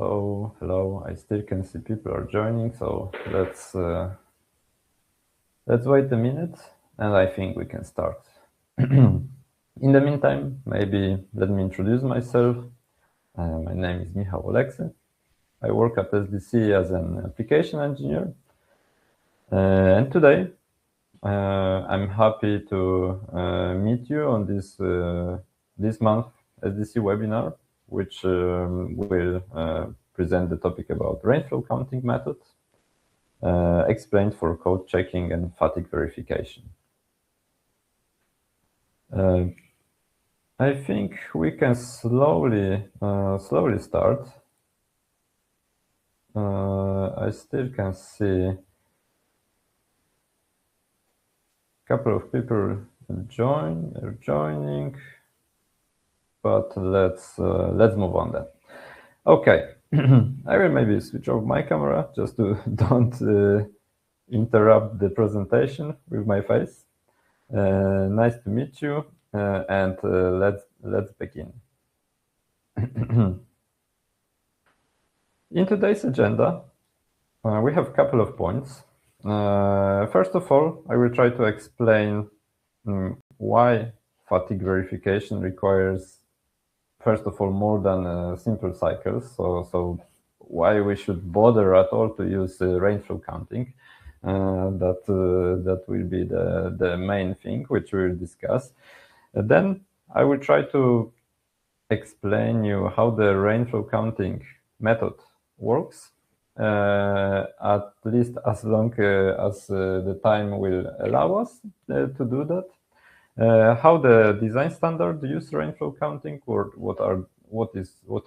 Hello. I still can see people are joining, so let's wait a minute, and I think we can start. In the meantime, maybe let me introduce myself. My name is Michał Oleksy. I work at SDC as an application engineer, and today I'm happy to meet you on this month SDC webinar, which will present the topic about rainflow counting methods, explained for code checking and fatigue verification. I think we can slowly start. I still can see a couple of people joining, but let's move on then. Okay, I will maybe switch off my camera just to don't interrupt the presentation with my face. Nice to meet you, and let's begin. In today's agenda, we have a couple of points. First of all, I will try to explain why fatigue verification requires, first of all, more than simple cycles. So why we should bother at all to use rainflow counting. That will be the main thing which we will discuss. Then I will try to explain you how the rainflow counting method works, at least as long as the time will allow us to do that. How the design standard use rainflow counting, or what are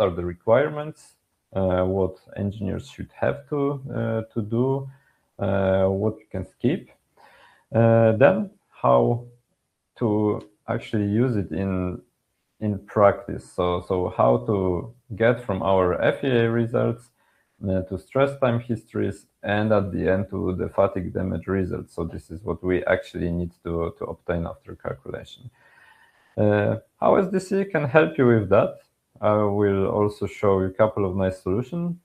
the requirements, what engineers should have to do, what you can skip, then how to actually use it in practice. So how to get from our FEA results to stress time histories, and at the end to the fatigue damage results. So this is what we actually need to obtain after calculation. How SDC can help you with that? I will also show you a couple of nice solutions,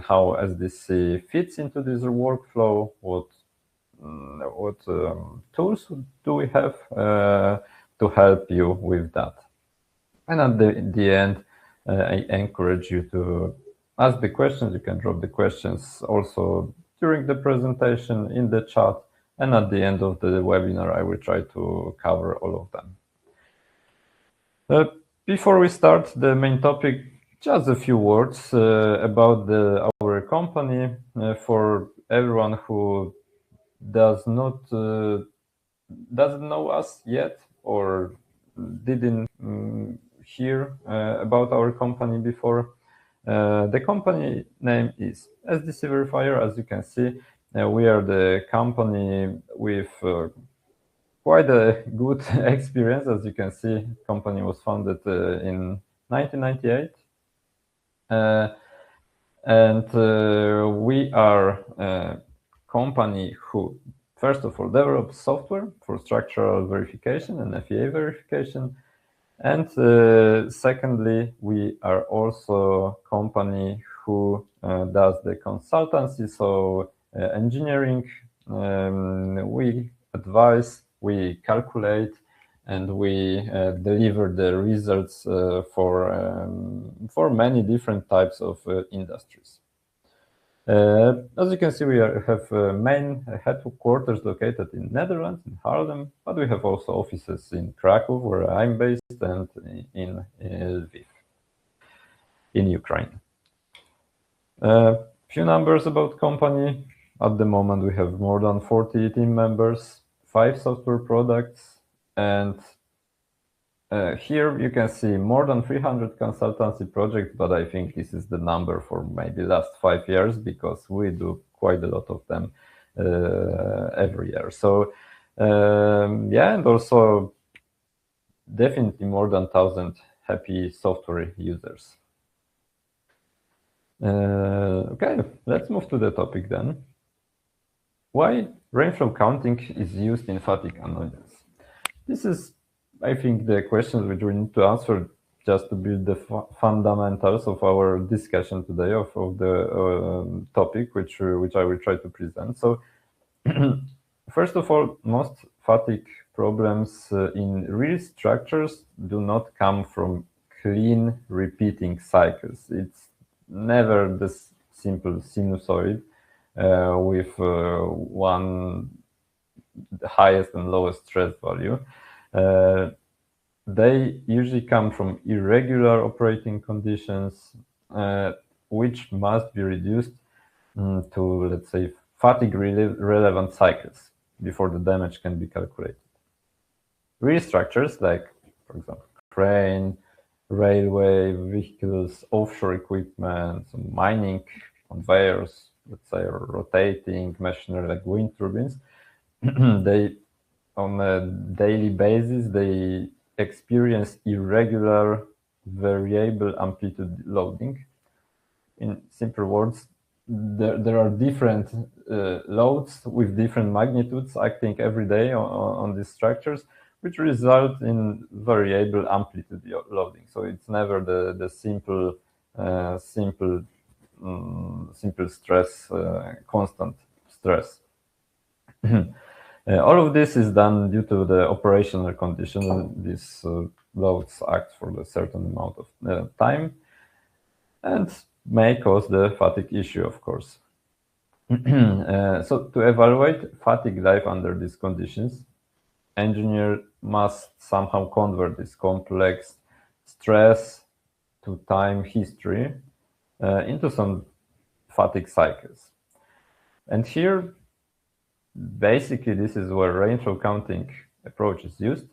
how SDC fits into this workflow, what tools do we have to help you with that. And at the end, I encourage you to ask the questions. You can drop the questions also during the presentation in the chat, and at the end of the webinar, I will try to cover all of them. Before we start the main topic, just a few words about our company for everyone who doesn't know us yet or didn't hear about our company before. The company name is SDC Verifier. As you can see, we are the company with quite a good experience. As you can see, the company was founded in 1998. And we are a company who, first of all, develops software for structural verification and FEA verification. And secondly, we are also a company who does the consultancy, so engineering. We advise, we calculate, and we deliver the results for many different types of industries. As you can see, we have main headquarters located in Netherlands, in Haarlem, but we have also offices in Krakow, where I'm based, and in Lviv, in Ukraine. Few numbers about company. At the moment, we have more than 40 team members, 5 software products, and here you can see more than 300 consultancy projects, but I think this is the number for maybe last 5 years, because we do quite a lot of them every year. So yeah, and also definitely more than 1,000 happy software users. Okay, let's move to the topic then. Why rainflow counting is used in fatigue avoidance? This is, I think, the questions which we need to answer just to build the fundamentals of our discussion today of the topic, which I will try to present. So, first of all, most fatigue problems in real structures do not come from clean repeating cycles. It's never this simple sinusoid with one highest and lowest stress value. They usually come from irregular operating conditions, which must be reduced to, let's say, fatigue-relevant cycles before the damage can be calculated. Real structures like, for example, crane, railway, vehicles, offshore equipment, mining conveyors, let's say, or rotating machinery like wind turbines, they, on a daily basis, they experience irregular variable amplitude loading. In simple words, there are different loads with different magnitudes acting every day on these structures, which result in variable amplitude loading. So it's never the simple stress, constant stress. All of this is done due to the operational condition. These loads act for a certain amount of time and may cause the fatigue issue, of course. So to evaluate fatigue life under these conditions, engineer must somehow convert this complex stress to time history into some fatigue cycles. And here, basically, this is where rainflow counting approach is used.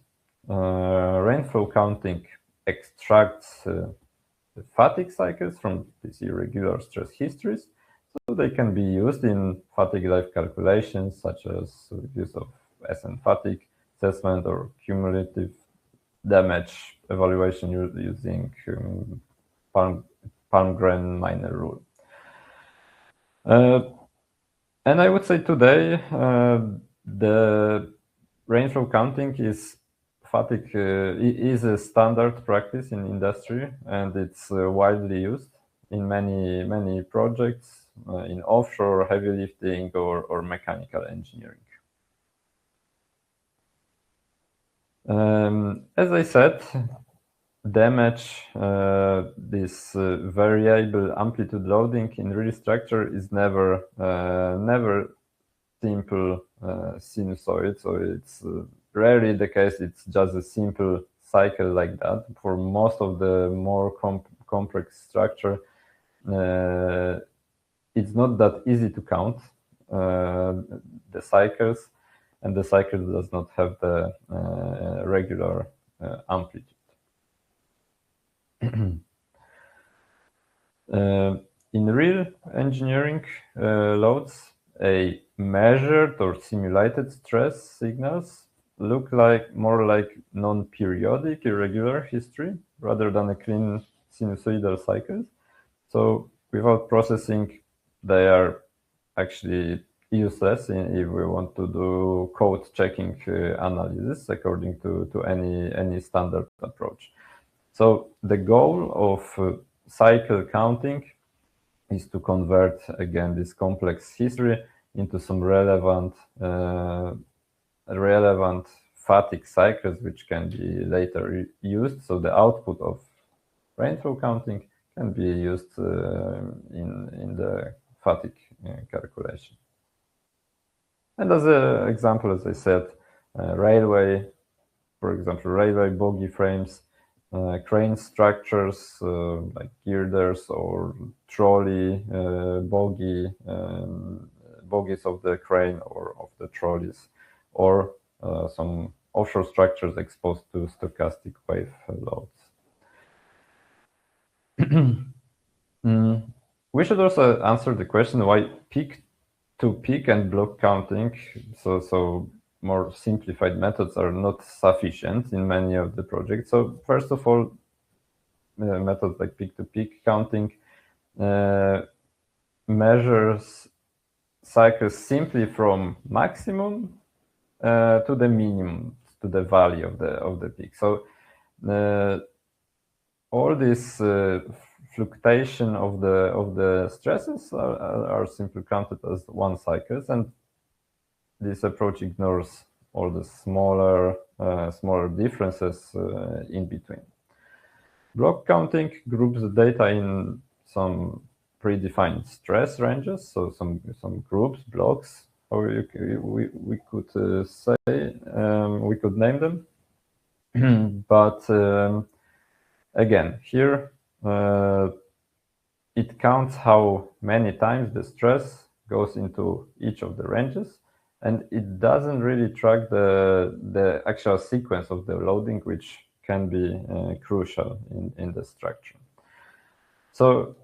Rainflow counting extracts the fatigue cycles from these irregular stress histories, so they can be used in fatigue life calculations, such as use of SN fatigue assessment or cumulative damage evaluation using Palmgren-Minor rule. And I would say today, the rainflow counting is a standard practice in industry, and it's widely used in many projects in offshore, heavy lifting, or mechanical engineering. As I said, damage, this variable amplitude loading in real structure is never simple sinusoid. So it's rarely the case. It's just a simple cycle like that. For most of the more complex structure, it's not that easy to count the cycles, and the cycle does not have the regular amplitude. In real engineering loads, a measured or simulated stress signals look more like non-periodic irregular history rather than a clean sinusoidal cycles. So without processing, they are actually useless if we want to do code checking analysis according to any standard approach. So the goal of cycle counting is to convert, again, this complex history into some relevant fatigue cycles, which can be later used. So the output of rainflow counting can be used in the fatigue calculation. And as an example, as I said, railway, for example, railway bogie frames, crane structures like girders or trolley bogies of the crane or of the trolleys, or some offshore structures exposed to stochastic wave loads. We should also answer the question why peak-to-peak and block counting, so more simplified methods, are not sufficient in many of the projects. So first of all, methods like peak-to-peak counting measures cycles simply from maximum to the minimum, to the value of the peak. So all this fluctuation of the stresses are simply counted as one cycles, and this approach ignores all the smaller differences in between. Block counting groups the data in some predefined stress ranges, so some groups, blocks, or we could say, we could name them. But again, here it counts how many times the stress goes into each of the ranges, and it doesn't really track the actual sequence of the loading, which can be crucial in the structure. So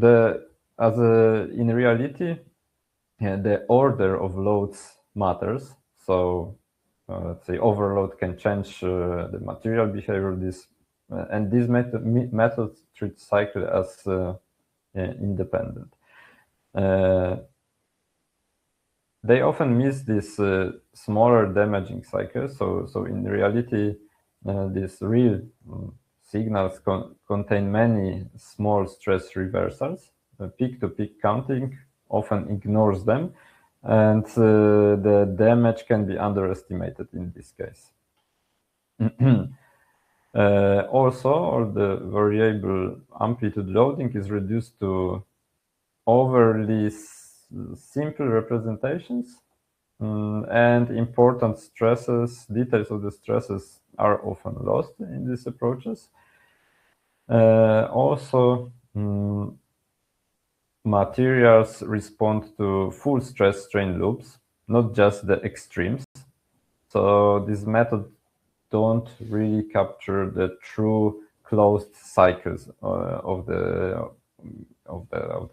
in reality, the order of loads matters. So let's say overload can change the material behavior. And this method treats cycle as independent. They often miss this smaller damaging cycles. So in reality, these real signals contain many small stress reversals. Peak-to-peak counting often ignores them, and the damage can be underestimated in this case. Also, all the variable amplitude loading is reduced to overly simple representations, and important details of the stresses are often lost in these approaches. Also, materials respond to full stress strain loops, not just the extremes. So this method don't really capture the true closed cycles of the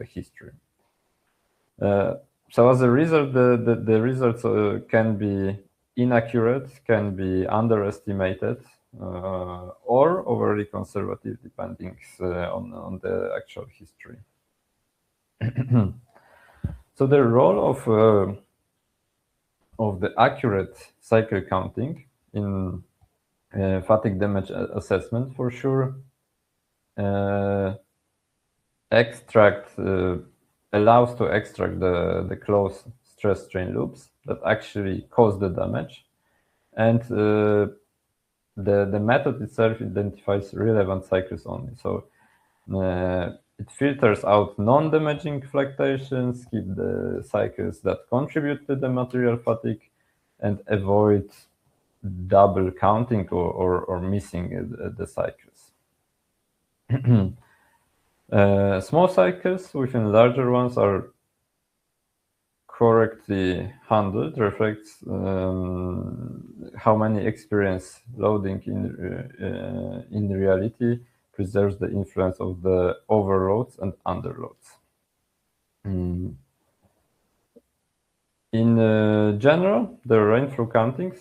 history. So as a result, the results can be inaccurate, can be underestimated, or overly conservative, depending on the actual history. So the role of the accurate cycle counting in fatigue damage assessment, for sure, allows to extract the closed stress strain loops that actually cause the damage, and the method itself identifies relevant cycles only. So it filters out non-damaging fluctuations, keep the cycles that contribute to the material fatigue, and avoid double counting or missing the cycles. Small cycles within larger ones are correctly handled, reflects how many experience loading in reality preserves the influence of the overloads and underloads. In general, the rainflow countings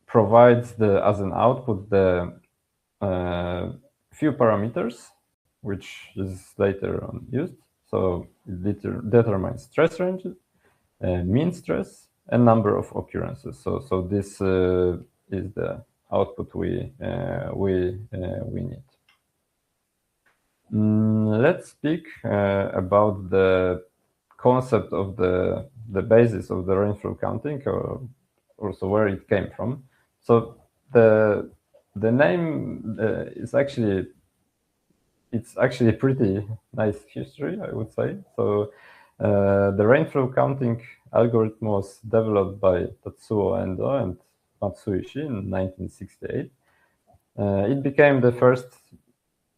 provides as an output the few parameters, which is later on used. So it determines stress range, mean stress, and number of occurrences. So this is the output we need. Let's speak about the concept of the basis of the rainflow counting, or also where it came from. So the name is actually a pretty nice history, I would say. So the rainflow counting algorithm was developed by Tatsuo Endo and Matsuishi in 1968. It became the first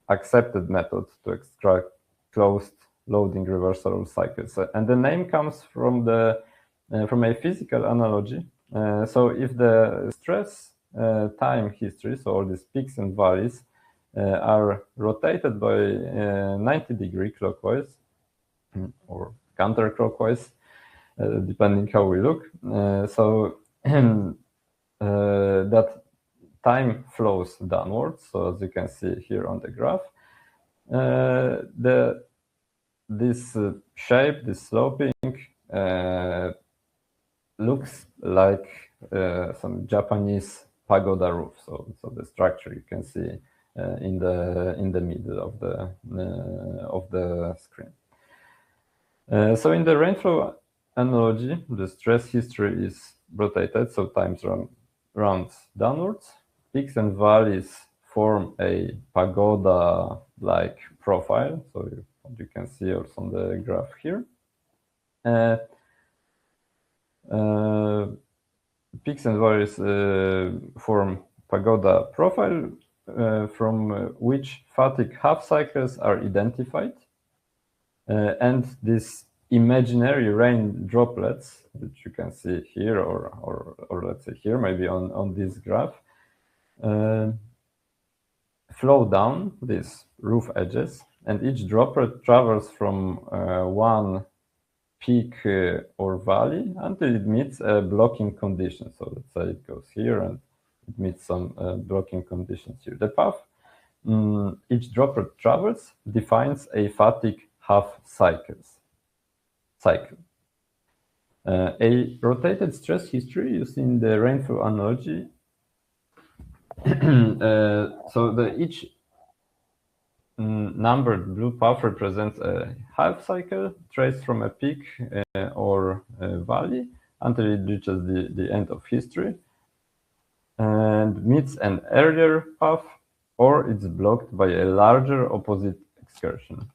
accepted method to extract closed loading reversal cycles, and the name comes from a physical analogy. So if the stress time history, so all these peaks and valleys, are rotated by 90-degree clockwise or counterclockwise, depending how we look. So that time flows downwards. So as you can see here on the graph, this shape, this sloping, looks like some Japanese pagoda roof. So the structure you can see in the middle of the screen. So in the rainflow analogy, the stress history is rotated, so times rounds downwards. Peaks and valleys form a pagoda-like profile. So you can see also on the graph here. Peaks and valleys form pagoda profile from which fatigue half cycles are identified. And these imaginary rain droplets, which you can see here, or let's say here, maybe on this graph, flow down these roof edges, and each droplet travels from one peak or valley until it meets a blocking condition. So let's say it goes here and it meets some blocking conditions here. The path each droplet travels defines a fatigue half cycle. A rotated stress history used in the rainfall analogy. So each numbered blue path represents a half cycle traced from a peak or a valley until it reaches the end of history and meets an earlier path, or it's blocked by a larger opposite excursion.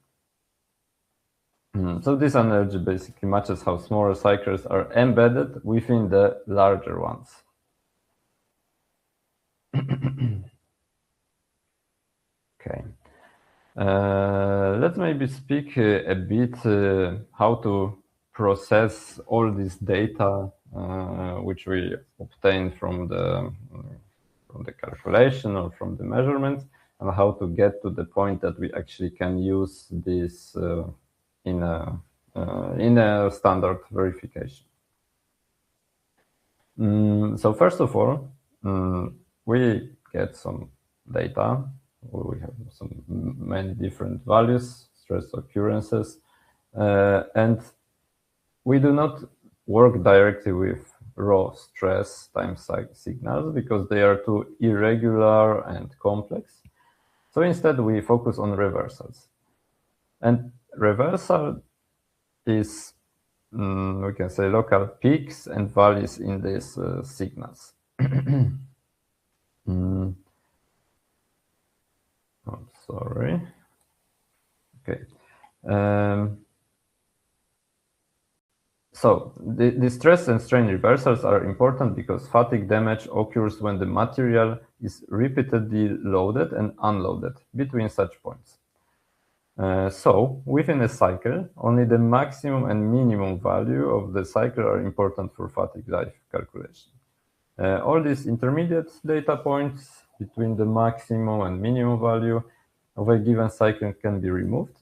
So this analogy basically matches how smaller cycles are embedded within the larger ones. Okay. Let's maybe speak a bit how to process all this data which we obtain from the calculation or from the measurements, and how to get to the point that we actually can use this in a standard verification. So first of all, we get some data. We have many different values, stress occurrences, and we do not work directly with raw stress time signals because they are too irregular and complex. So instead, we focus on reversals. And reversal is, we can say, local peaks and valleys in these signals. Oh, sorry. Okay. So the stress and strain reversals are important because fatigue damage occurs when the material is repeatedly loaded and unloaded between such points. So within a cycle, only the maximum and minimum value of the cycle are important for fatigue life calculation. All these intermediate data points between the maximum and minimum value of a given cycle can be removed,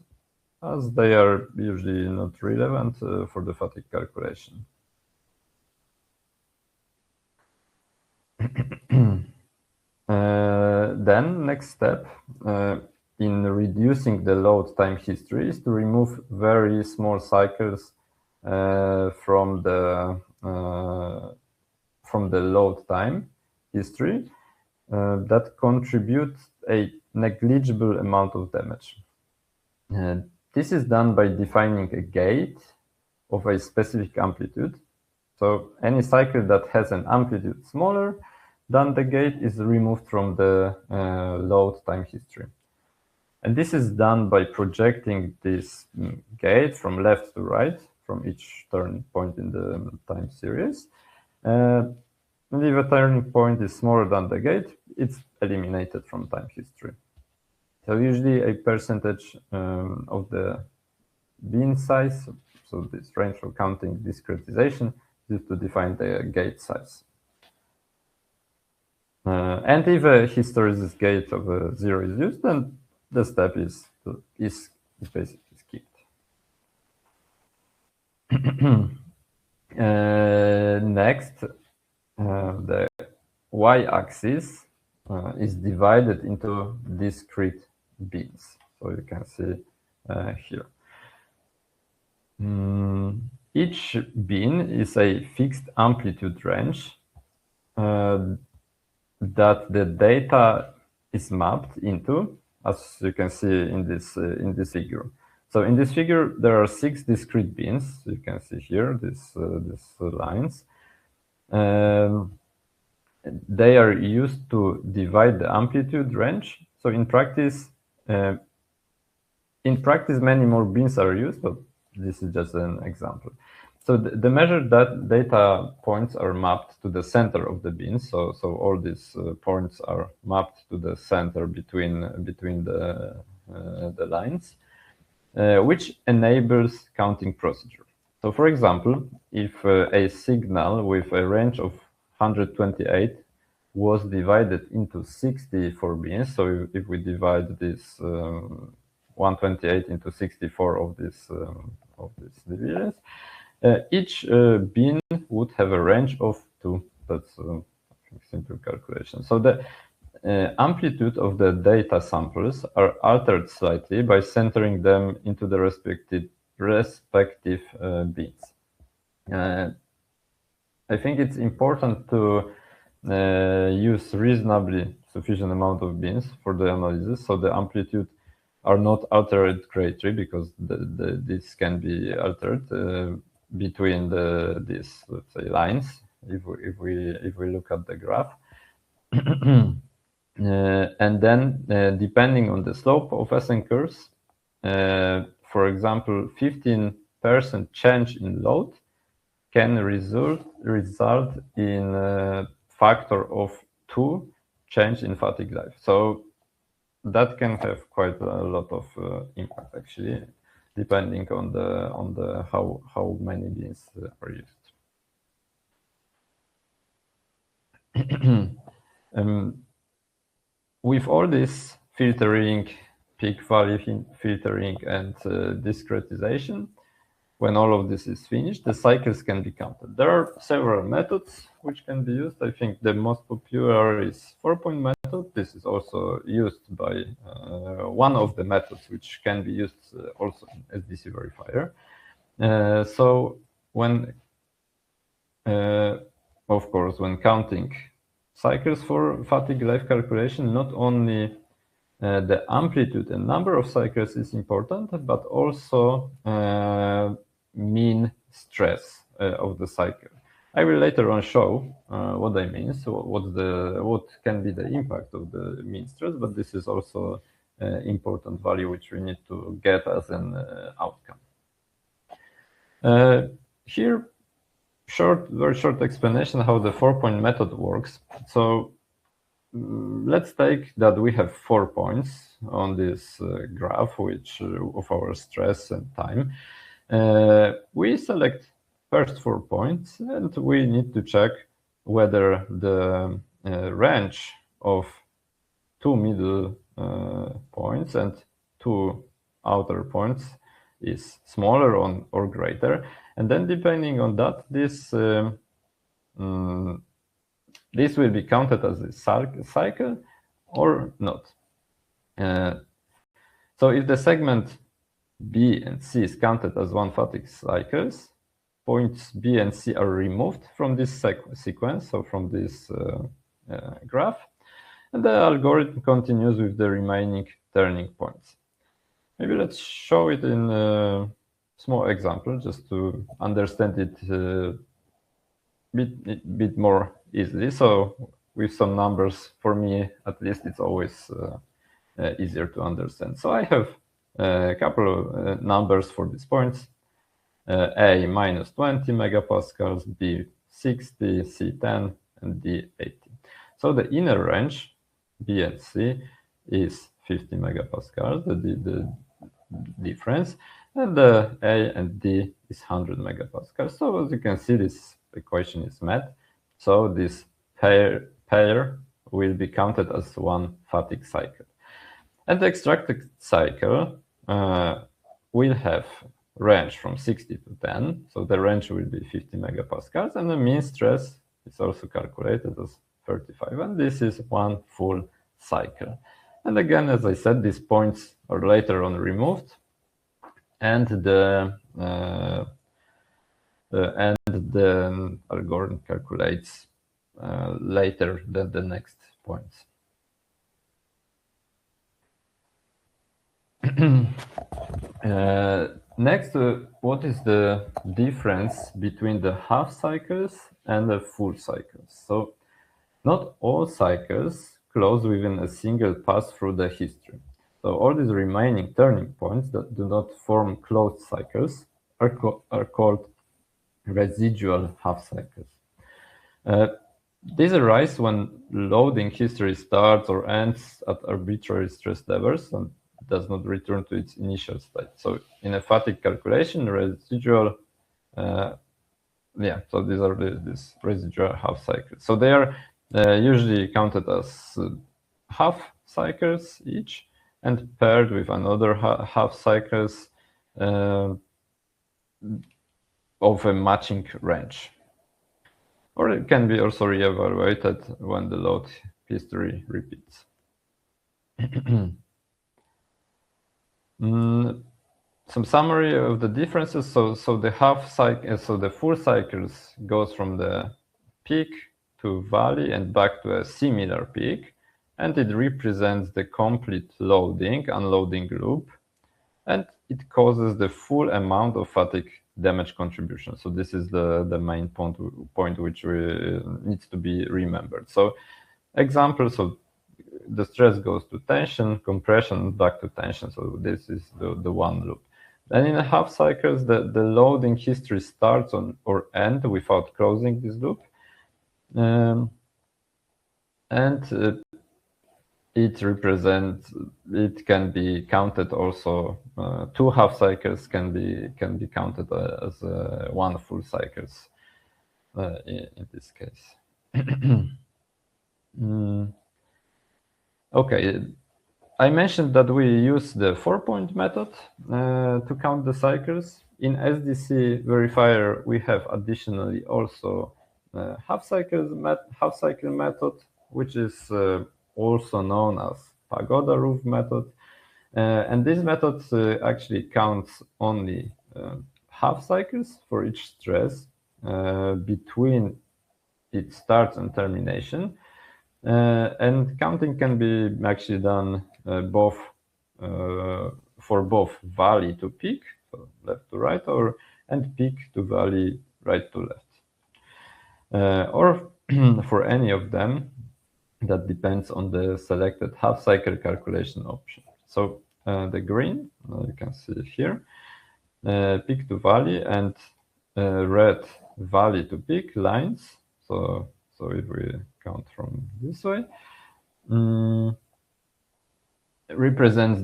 as they are usually not relevant for the fatigue calculation. Then, next step in reducing the load time history is to remove very small cycles from the load time history that contribute a negligible amount of damage. This is done by defining a gate of a specific amplitude. So any cycle that has an amplitude smaller than the gate is removed from the load time history. And this is done by projecting this gate from left to right, from each turning point in the time series. And if a turning point is smaller than the gate, it's eliminated from time history. So usually a percentage of the bin size, so this rainflow counting discretization, is used to define the gate size. And if a hysteresis gate of 0 is used, then the step is basically skipped. Next, the y-axis is divided into discrete bins. So you can see here. Each bin is a fixed amplitude range that the data is mapped into, as you can see in this figure. So in this figure, there are 6 discrete bins. You can see here these lines. They are used to divide the amplitude range. So in practice, many more bins are used, but this is just an example. So the measured data points are mapped to the center of the bin. So all these points are mapped to the center between the lines, which enables counting procedure. So for example, if a signal with a range of 128 was divided into 64 bins, so if we divide this 128 into 64 of these divisions, each bin would have a range of 2. That's simple calculation. So the amplitude of the data samples are altered slightly by centering them into the respective bins. I think it's important to use reasonably sufficient amount of bins for the analysis, so the amplitude are not altered greatly, because this can be altered between these, let's say, lines. If we look at the graph, and then depending on the slope of ascent curves, for example, 15% change in load can result in a factor of 2 change in fatigue life. So that can have quite a lot of impact, actually, depending on the how many bins are used. With all this filtering, peak value filtering, and discretization, when all of this is finished, the cycles can be counted. There are several methods which can be used. I think the most popular is 4-point method. This is also used by one of the methods which can be used also in SDC Verifier. So when, of course, when counting cycles for fatigue life calculation, not only the amplitude and number of cycles is important, but also mean stress of the cycle. I will later on show what I mean. So what can be the impact of the mean stress, but this is also important value which we need to get as an outcome. Here, very short explanation how the 4-point method works. So let's take that we have 4 points on this graph, which of our stress and time. We select first 4 points, and we need to check whether the range of 2 middle points and 2 outer points is smaller or greater. And then depending on that, this will be counted as a cycle or not. So if the segment B and C is counted as one fatigue cycles, points B and C are removed from this sequence, so from this graph, and the algorithm continues with the remaining turning points. Maybe let's show it in a small example, just to understand it a bit more easily. So with some numbers, for me at least, it's always easier to understand. So I have a couple of numbers for these points. A minus 20 megapascals, B 60, C 10, and D 80. So the inner range, B and C, is 50 megapascals, the difference, and the A and D is 100 megapascals. So as you can see, this equation is met. So this pair will be counted as one fatigue cycle. And the extracted cycle will have range from 60 to 10. So the range will be 50 megapascals, and the mean stress is also calculated as 35. And this is one full cycle. And again, as I said, these points are later on removed, and the algorithm calculates later the next points. Next, what is the difference between the half cycles and the full cycles? So not all cycles close within a single pass through the history. So all these remaining turning points that do not form closed cycles are called residual half cycles. These arise when loading history starts or ends at arbitrary stress levels and does not return to its initial state. So in a fatigue calculation, residual, so these are these residual half cycles. So they are usually counted as half cycles each and paired with another half cycles of a matching range. Or it can be also reevaluated when the load history repeats. Some summary of the differences. So the half cycle, so the full cycles goes from the peak to valley and back to a similar peak, and it represents the complete loading, unloading loop, and it causes the full amount of fatigue damage contribution. So this is the main point which needs to be remembered. So examples of the stress goes to tension, compression, back to tension. So this is the one loop. And in a half cycles, the loading history starts on or end without closing this loop. It can be counted also, two half cycles can be counted as one full cycles in this case. Okay, I mentioned that we use the 4-point method to count the cycles. In SDC Verifier, we have additionally also half cycle method, which is also known as pagoda roof method. And this method actually counts only half cycles for each stress between its start and termination. And counting can be actually done for both valley to peak, so left to right, and peak to valley, right to left, or for any of them. That depends on the selected half cycle calculation option. So the green, you can see it here, peak to valley, and red valley to peak lines. So if we count from this way, represents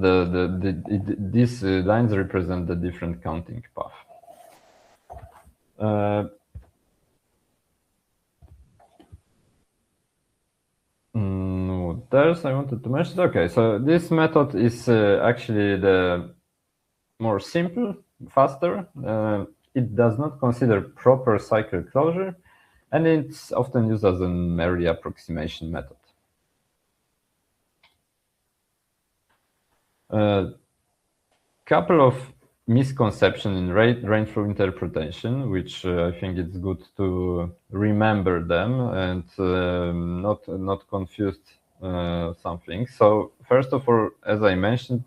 these lines represent the different counting path. What else I wanted to mention? Okay, so this method is actually the more simple, faster. It does not consider proper cycle closure, and it's often used as an area approximation method. Couple of misconceptions in rainflow interpretation, which I think it's good to remember them and not confuse something. So first of all, as I mentioned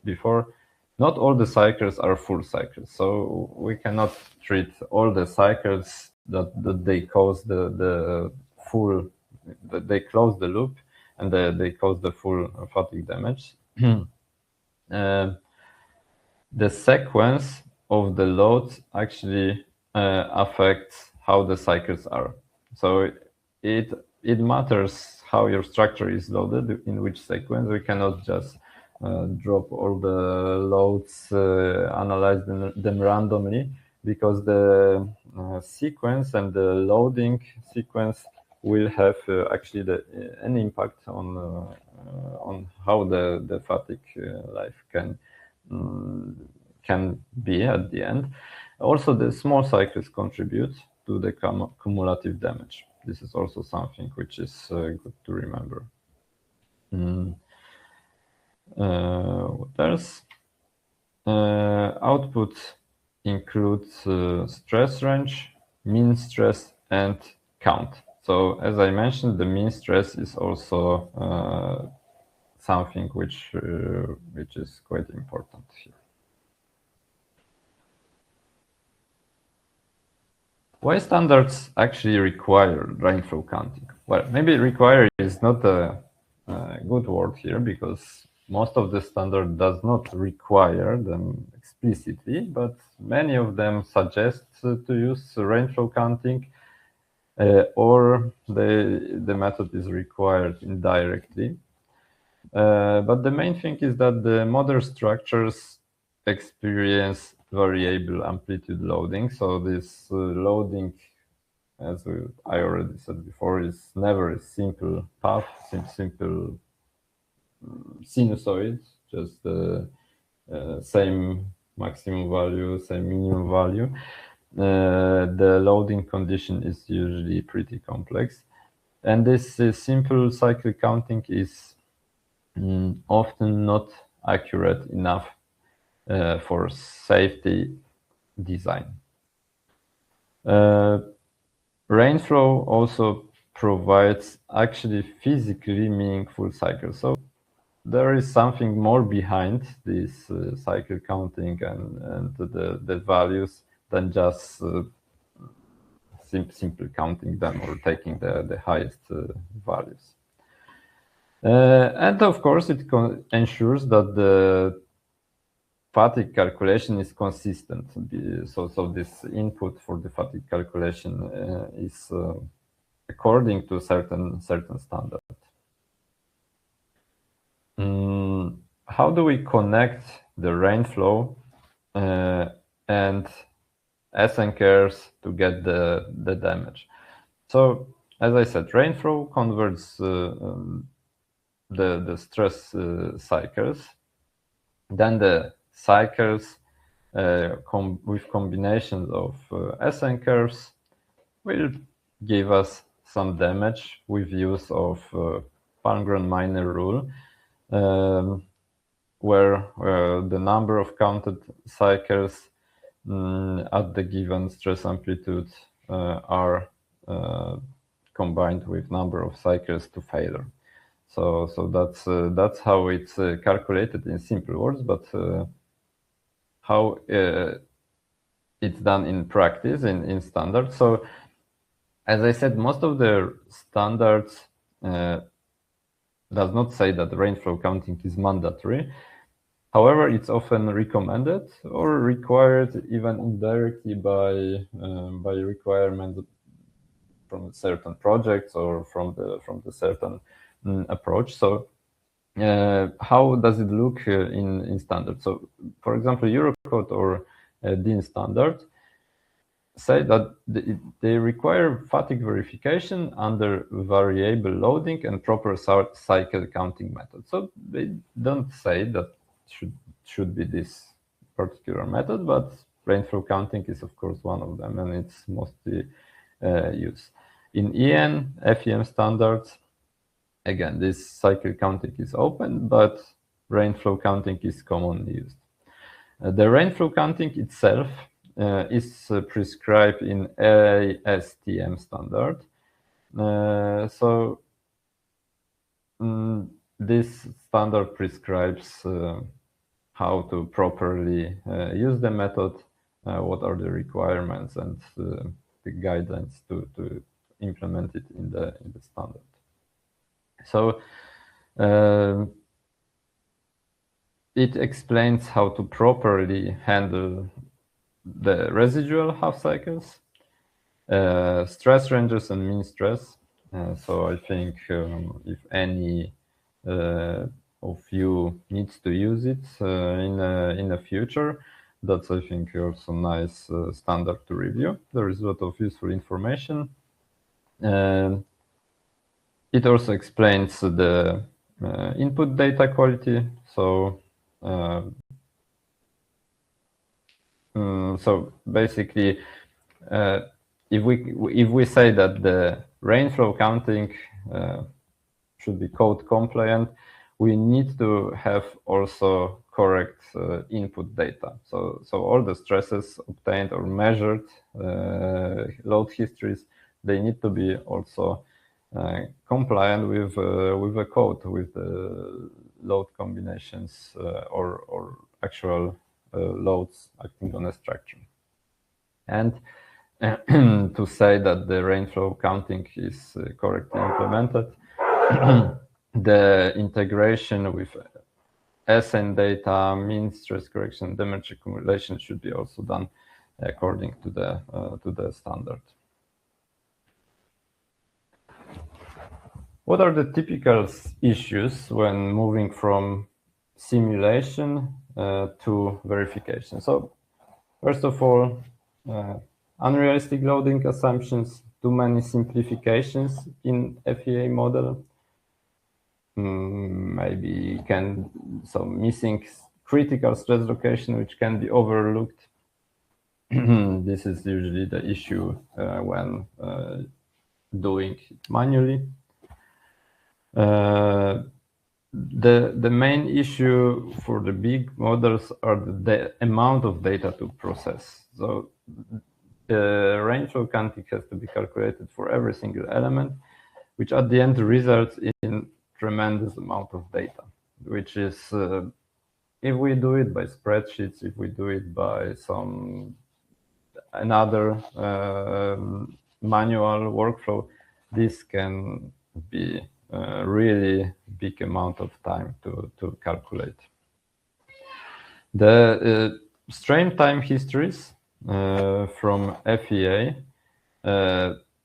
before, not all the cycles are full cycles. So we cannot treat all the cycles that they cause the full, that they close the loop and they cause the full fatigue damage. The sequence of the loads actually affects how the cycles are. So it matters how your structure is loaded, in which sequence. We cannot just drop all the loads, analyze them randomly, because the sequence and the loading sequence will have actually an impact on how the fatigue life can be at the end. Also, the small cycles contribute to the cumulative damage. This is also something which is good to remember. What else? Output includes stress range, mean stress, and count. So as I mentioned, the mean stress is also something which is quite important here. Why standards actually require rainflow counting? Well, maybe require is not a good word here, because most of the standard does not require them explicitly, but many of them suggest to use rainflow counting, or the method is required indirectly. But the main thing is that the modern structures experience variable amplitude loading. So this loading, as I already said before, is never a simple path, simple sinusoid, just the same maximum value, same minimum value. The loading condition is usually pretty complex. And this simple cycle counting is often not accurate enough for safety design. Rainflow also provides actually physically meaningful cycles. So there is something more behind this cycle counting and the values than just simply counting them or taking the highest values. And of course, it ensures that the fatigue calculation is consistent. So this input for the fatigue calculation is according to certain standard. How do we connect the rainflow and SN curves to get the damage? So as I said, rainflow converts the stress cycles. Then the cycles with combinations of SN curves will give us some damage with use of Palmgren-Minor rule, where the number of counted cycles at the given stress amplitude are combined with number of cycles to failure. So that's how it's calculated in simple words, but how it's done in practice in standards. So as I said, most of the standards does not say that rainflow counting is mandatory. However, it's often recommended or required even indirectly by requirement from certain projects or from the certain approach. So how does it look in standards? So for example, Eurocode or DIN standard say that they require fatigue verification under variable loading and proper cycle counting method. So they don't say that should be this particular method, but rainflow counting is of course one of them, and it's mostly used. In EN, F.E.M standards, again, this cycle counting is open, but rainflow counting is commonly used. The rainflow counting itself is prescribed in ASTM standard. This standard prescribes how to properly use the method, what are the requirements, and the guidelines to implement it in the standard. So it explains how to properly handle the residual half cycles, stress ranges, and mean stress. So I think if any of you needs to use it in the future, that's, I think, also nice standard to review. There is a lot of useful information. It also explains the input data quality. So so basically, if we say that the rainflow counting should be code compliant, we need to have also correct input data. So all the stresses obtained or measured, load histories, they need to be also compliant with a code, with the load combinations or actual loads acting on a structure. And to say that the rainflow counting is correctly implemented, the integration with SN data, mean stress correction, damage accumulation should be also done according to the standard. What are the typical issues when moving from simulation to verification? So, first of all, unrealistic loading assumptions, too many simplifications in FEA model, maybe some missing critical stress location which can be overlooked. This is usually the issue when doing it manually. The main issue for the big models are the amount of data to process. So the rainflow counting has to be calculated for every single element, which at the end results in tremendous amount of data, which is, if we do it by spreadsheets, if we do it by another manual workflow, this can be a really big amount of time to calculate. The strain time histories from FEA,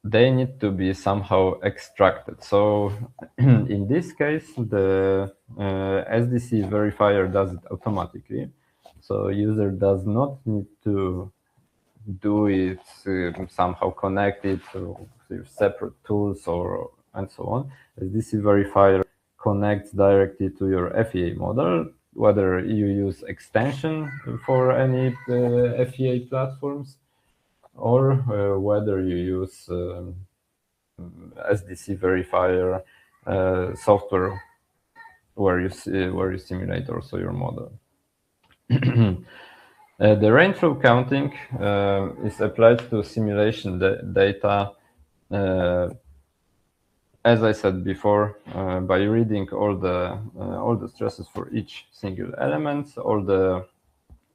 they need to be somehow extracted. So in this case, the SDC Verifier does it automatically. So user does not need to do it, somehow connect it to separate tools and so on. SDC Verifier connects directly to your FEA model, whether you use extension for any FEA platforms or whether you use SDC Verifier software where you simulate also your model. The rainflow counting is applied to simulation data, as I said before, by reading all the stresses for each single element. All the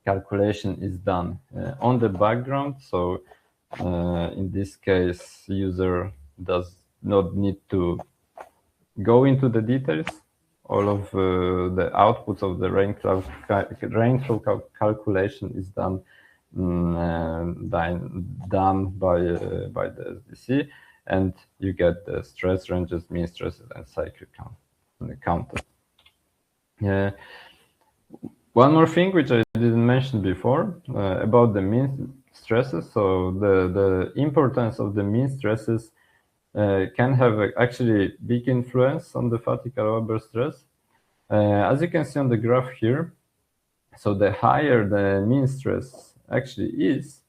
calculation is done on the background. So in this case, user does not need to go into the details. All of the outputs of the rainflow calculation is done by the SDC, and you get the stress ranges, mean stresses, and cycle counted. One more thing which I didn't mention before about the mean stresses. So the importance of the mean stresses can have actually big influence on the Fatick-Weber stress. As you can see on the graph here, so the higher the mean stress actually is,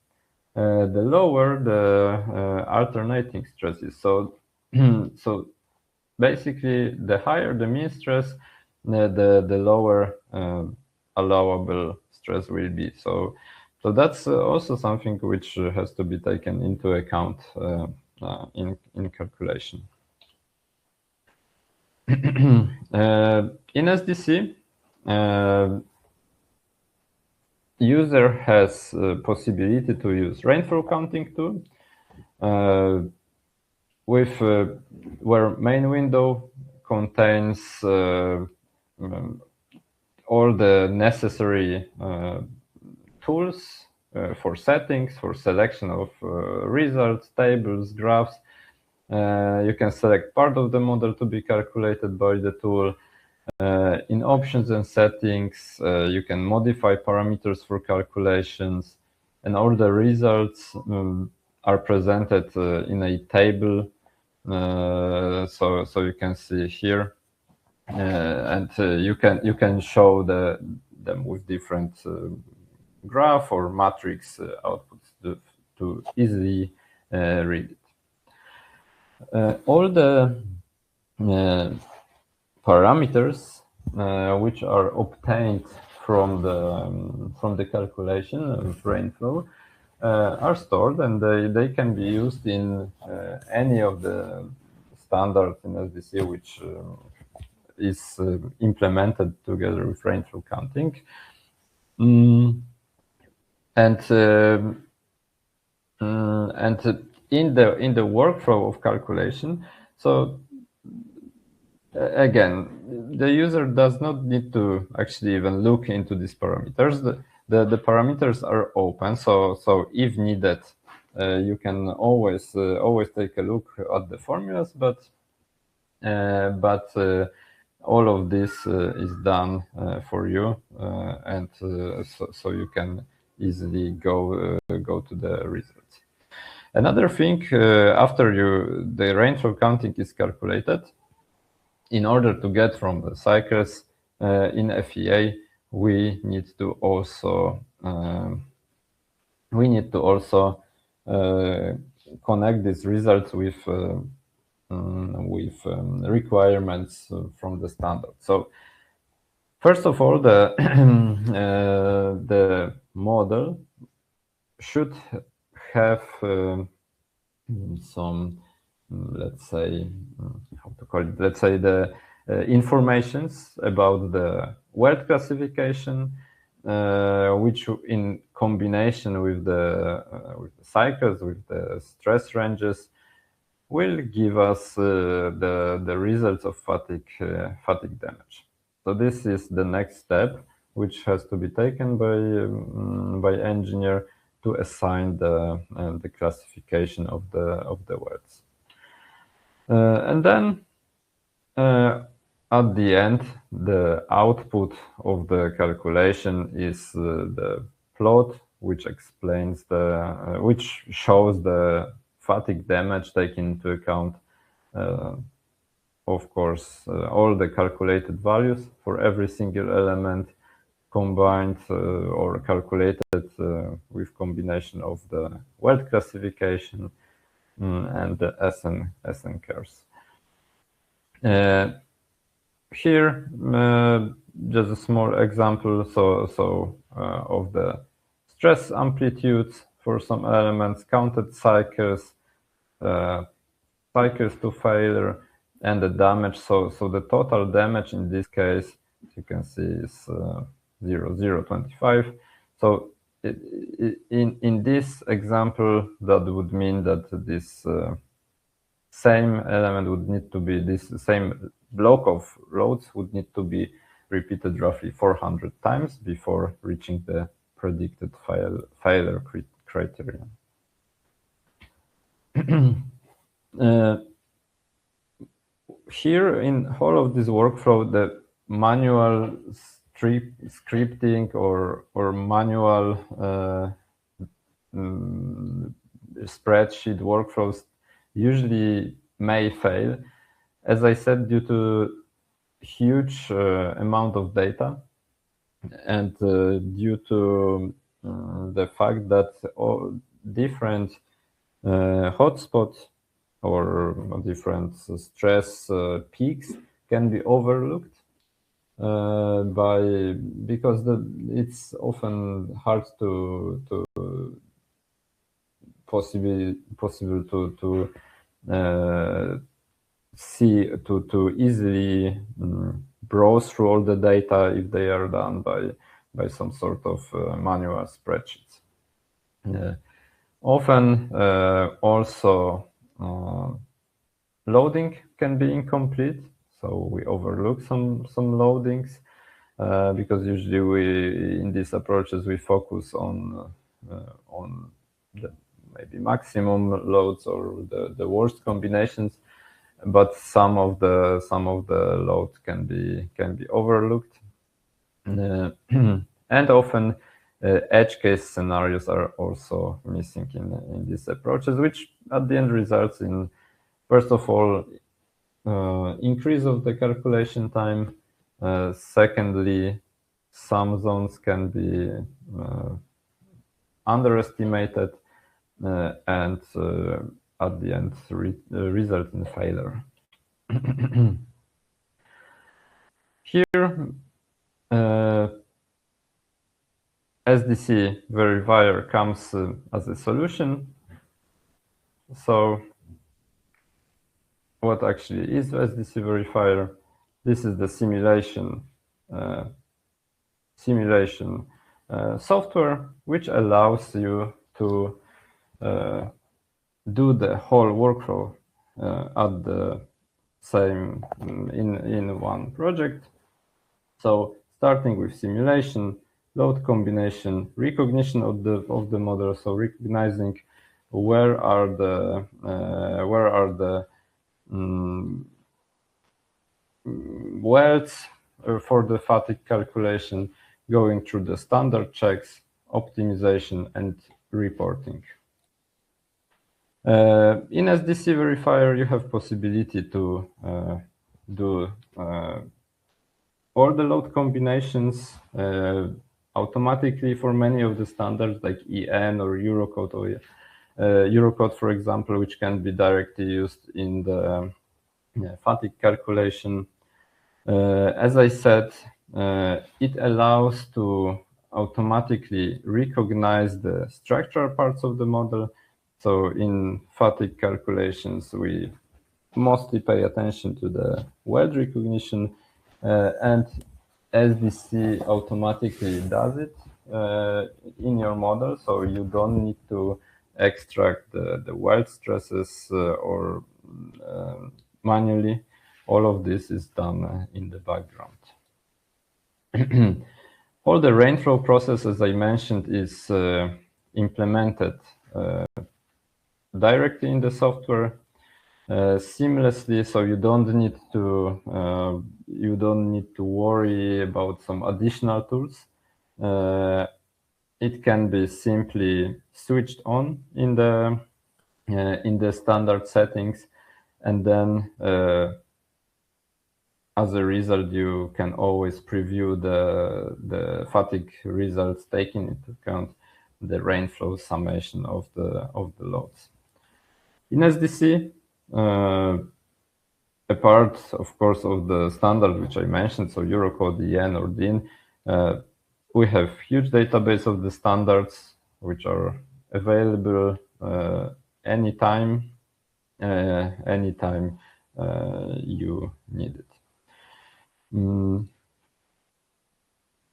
the lower the alternating stress is. So, so basically, the higher the mean stress, the lower allowable stress will be. So that's also something which has to be taken into account in calculation. In SDC, user has possibility to use rainflow counting tool with where main window contains all the necessary tools for settings, for selection of results, tables, graphs. You can select part of the model to be calculated by the tool. In options and settings, you can modify parameters for calculations, and all the results are presented in a table. So you can see here, and you can show them with different graph or matrix outputs to easily read it. All the parameters which are obtained from the calculation of rainflow are stored, and they can be used in any of the standards in SDC which is implemented together with rainflow counting. And in the workflow of calculation, so again, the user does not need to actually even look into these parameters. The parameters are open, so if needed, you can always take a look at the formulas, but all of this is done for you, and so you can easily go to the results. Another thing, after the rainfall counting is calculated, in order to get from the cycles in FEA, we need to also connect these results with requirements from the standard. So first of all, the the model should have some, let's say, how to call it? Let's say the informations about the word classification, which in combination with the cycles, with the stress ranges, will give us the results of fatigue damage. So this is the next step, which has to be taken by engineer to assign the classification of the words. And then at the end, the output of the calculation is the plot, which explains which shows the fatigue damage, taking into account, of course, all the calculated values for every single element, combined or calculated with combination of the word classification and the SN curves. Here, just a small example, of the stress amplitudes for some elements, counted cycles, cycles to failure, and the damage. So the total damage in this case, as you can see, is 0.025. So in this example, that would mean that this same element would need to be, this same block of loads would need to be repeated roughly 400 times before reaching the predicted failure criterion. Here in all of this workflow, the manual scripting or manual spreadsheet workflows usually may fail, as I said, due to huge amount of data, and due to the fact that all different hotspots or different stress peaks can be overlooked because it's often hard to possible to see, to easily browse through all the data if they are done by some sort of manual spreadsheets. Often also loading can be incomplete, so we overlook some loadings because usually in these approaches we focus on the maybe maximum loads or the worst combinations, but some of the loads can be overlooked, and often edge case scenarios are also missing in these approaches, which at the end results in, first of all, increase of the calculation time. Secondly, some zones can be underestimated, and at the end result in failure. Here, SDC Verifier comes as a solution. So what actually is SDC Verifier? This is the simulation software which allows you to do the whole workflow at the same in one project. So starting with simulation, load combination, recognition of the model, so recognizing where are the welds for the fatigue calculation, going through the standard checks, optimization, and reporting. In SDC Verifier, you have possibility to do all the load combinations automatically for many of the standards like EN or Eurocode, or Eurocode, for example, which can be directly used in the fatigue calculation. As I said, it allows to automatically recognize the structural parts of the model. So in fatigue calculations, we mostly pay attention to the weld recognition, and SDC automatically does it in your model, so you don't need to extract the weld stresses or manually. All of this is done in the background. All the rainflow process, as I mentioned, is implemented directly in the software seamlessly, so you don't need to worry about some additional tools. It can be simply switched on in the standard settings, and then as a result, you can always preview the fatigue results, taking into account the rainflow summation of the loads. In SDC, a part, of course, of the standard which I mentioned, so Eurocode, EN, or DIN, we have huge database of the standards which are available anytime you need it.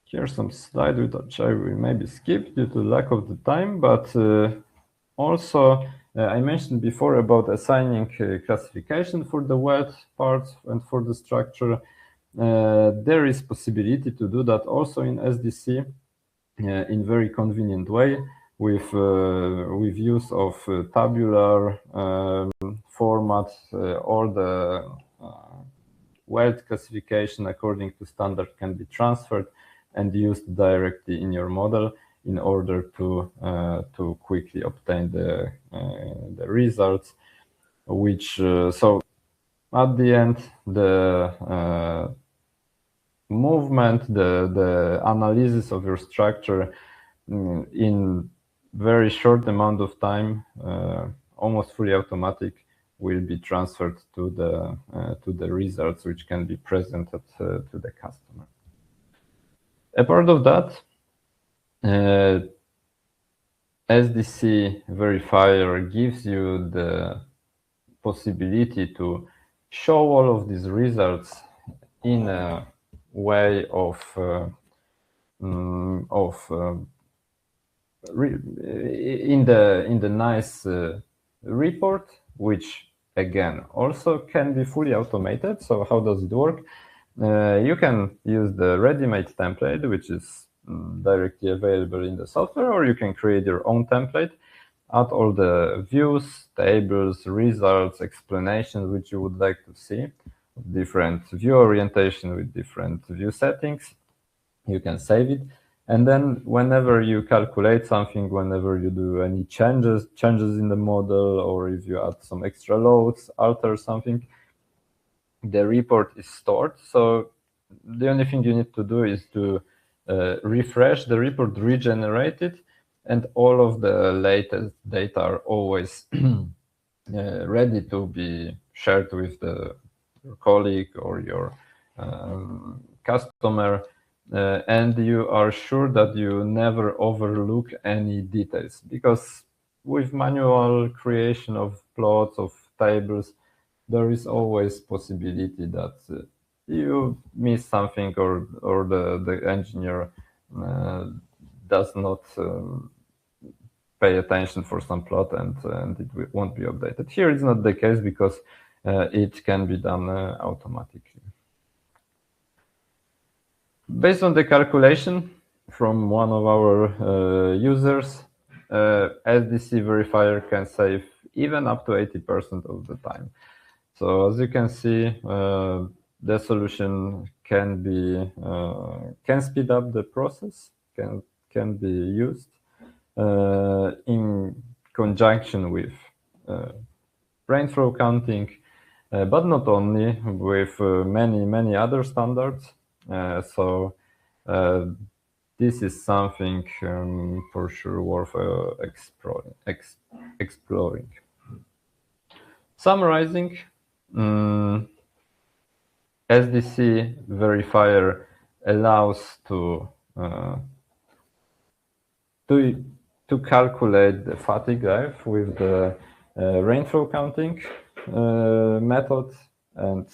Here's some slides which I will maybe skip due to lack of the time, but also I mentioned before about assigning classification for the weld parts and for the structure. There is possibility to do that also in SDC in very convenient way with use of tabular format. All the weld classification according to standard can be transferred and used directly in your model in order to quickly obtain the results, which so at the end the movement, the analysis of your structure in very short amount of time, almost fully automatic, will be transferred to the results which can be presented to the customer. A part of that, SDC Verifier gives you the possibility to show all of these results in a way in the nice report, which again also can be fully automated. So how does it work? You can use the ready-made template, which is directly available in the software, or you can create your own template, add all the views, tables, results, explanations which you would like to see, different view orientation with different view settings. You can save it, and then whenever you calculate something, whenever you do any changes in the model, or if you add some extra loads, alter something, the report is stored. So the only thing you need to do is to refresh the report, regenerate it, and all of the latest data are always ready to be shared with your colleague or your customer. and you are sure that you never overlook any details, because with manual creation of plots, of tables, there is always possibility that you miss something, or the engineer does not pay attention for some plot, and it won't be updated. Here it's not the case, because it can be done automatically. Based on the calculation from one of our users, SDC Verifier can save even up to 80% of the time. So as you can see, the solution can speed up the process, can be used in conjunction with rainflow counting, but not only, with many other standards. So this is something for sure worth exploring. Summarizing, SDC Verifier allows to calculate the fatigue life with the rainflow counting method, and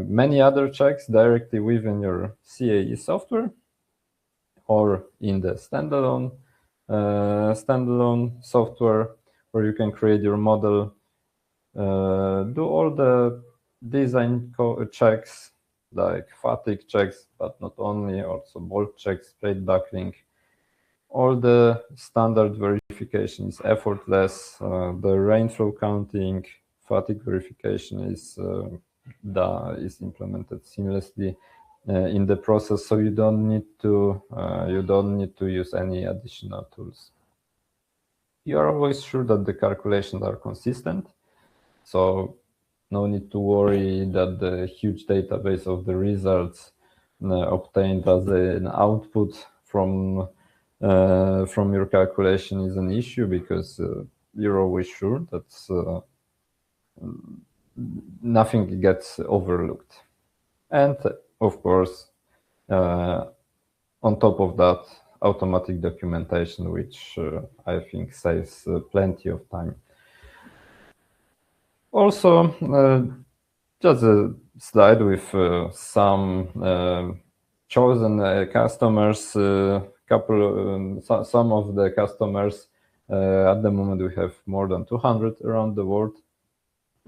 many other checks directly within your CAE software, or in the standalone software, where you can create your model, do all the design checks like fatigue checks, but not only, also bolt checks, plate buckling. All the standard verification is effortless. The rainflow counting, fatigue verification is implemented seamlessly in the process, so you don't need to use any additional tools. You are always sure that the calculations are consistent, so no need to worry that the huge database of the results obtained as an output from your calculation is an issue, because you're always sure that nothing gets overlooked. And of course, on top of that, automatic documentation, which I think saves plenty of time. Also, just a slide with some chosen customers. Some of the customers, at the moment we have more than 200 around the world.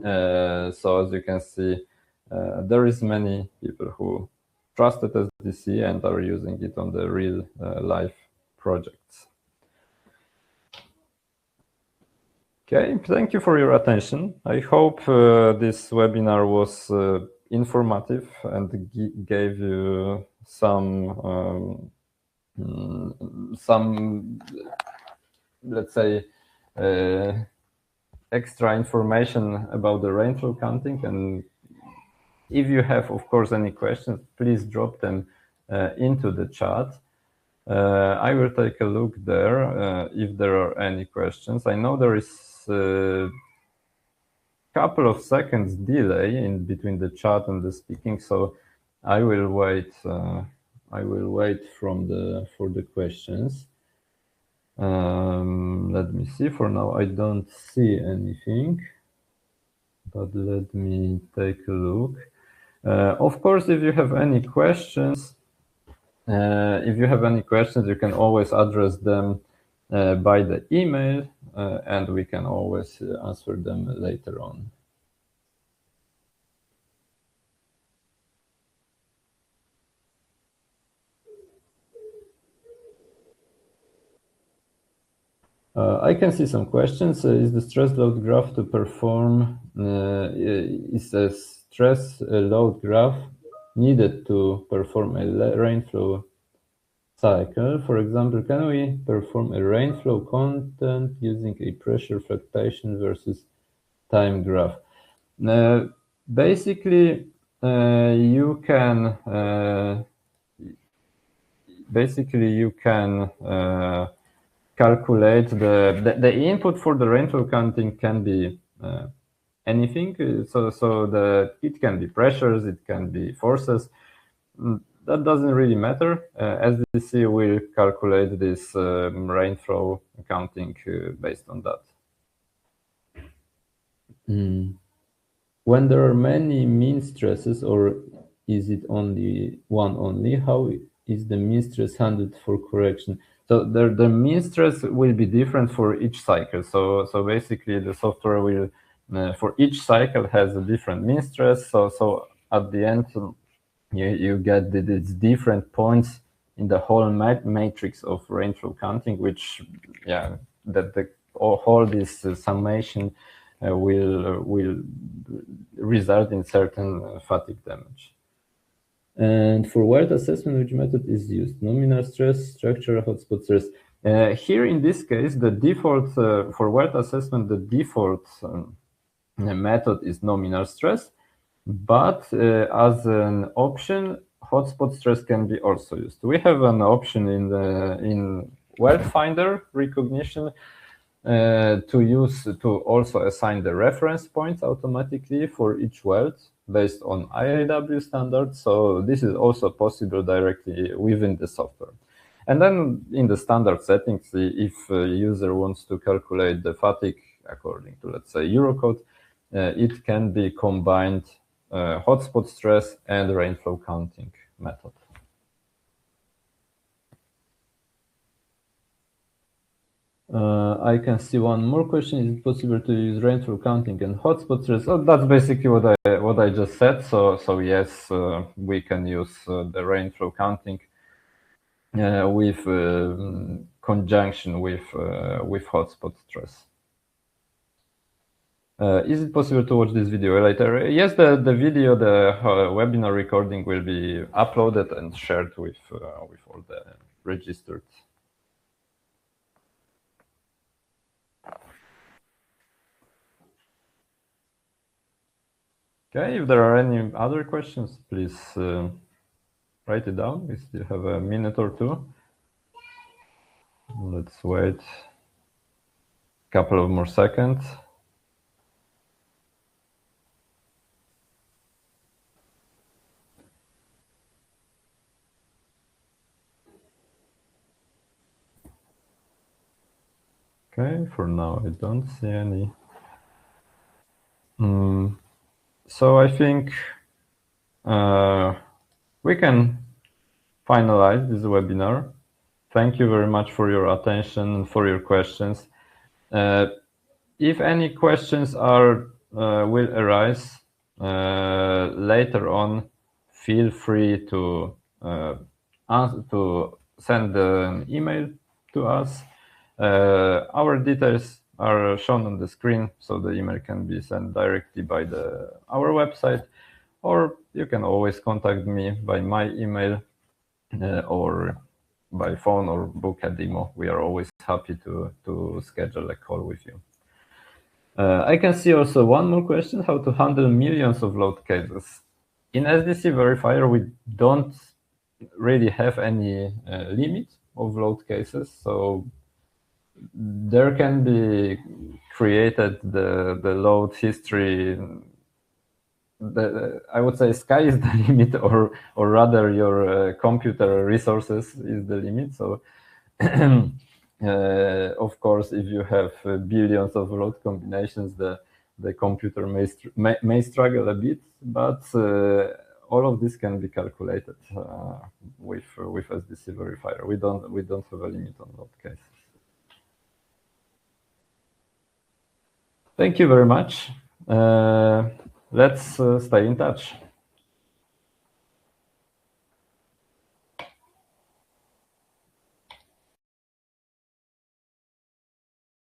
So as you can see, there is many people who trusted SDC and are using it on the real life projects. Okay, thank you for your attention. I hope this webinar was informative and gave you some, let's say, extra information about the rainflow counting. And if you have, of course, any questions, please drop them into the chat. I will take a look there if there are any questions. I know there is a couple of seconds delay in between the chat and the speaking, so I will wait. I will wait for the questions. Let me see. For now, I don't see anything, but let me take a look. Of course, if you have any questions, you can always address them by the email, and we can always answer them later on. I can see some questions. Is the stress load graph to perform, is a stress load graph needed to perform a rainflow cycle? For example, can we perform a rainflow content using a pressure fluctuation versus time graph? Basically, you can calculate the input for the rainflow counting can be anything. So it can be pressures, it can be forces. that doesn't really matter. SDC will calculate this rainflow counting based on that. When there are many mean stresses, or is it only one only? How is the mean stress handled for correction? So the mean stress will be different for each cycle. So basically the software will, for each cycle has a different mean stress. So at the end, you get these different points in the whole matrix of rainflow counting, which, yeah, that the whole this summation will result in certain fatigue damage. And for weld assessment, which method is used? Nominal stress, structural hotspot stress. Here in this case, the default for weld assessment, the default method is nominal stress, but as an option, hotspot stress can be also used. We have an option in weld finder recognition to also assign the reference points automatically for each weld based on IAW standards. So this is also possible directly within the software. And then in the standard settings, if a user wants to calculate the fatigue according to, let's say, Eurocode, it can be combined hotspot stress and rainflow counting method. I can see one more question. Is it possible to use rainflow counting and hotspot stress? Oh, that's basically what I just said. So yes, we can use the rainflow counting with conjunction with hotspot stress. Is it possible to watch this video later? Yes, the video, the webinar recording will be uploaded and shared with all the registered. Okay, if there are any other questions, please write it down. We still have a minute or two. Let's wait a couple of more seconds. Okay, for now I don't see any. So I think we can finalize this webinar. Thank you very much for your attention and for your questions. If any questions will arise later on, feel free to send an email to us. Our details are shown on the screen, so the email can be sent directly by our website, or you can always contact me by my email or by phone or book a demo. We are always happy to schedule a call with you. I can see also one more question: how to handle millions of load cases. In SDC Verifier, we don't really have any limit of load cases, so there can be created the load history. I would say sky is the limit, or rather your computer resources is the limit. So of course, if you have billions of load combinations, the computer may struggle a bit, but all of this can be calculated with SDC Verifier. We don't have a limit on load cases. Thank you very much. Let's stay in touch.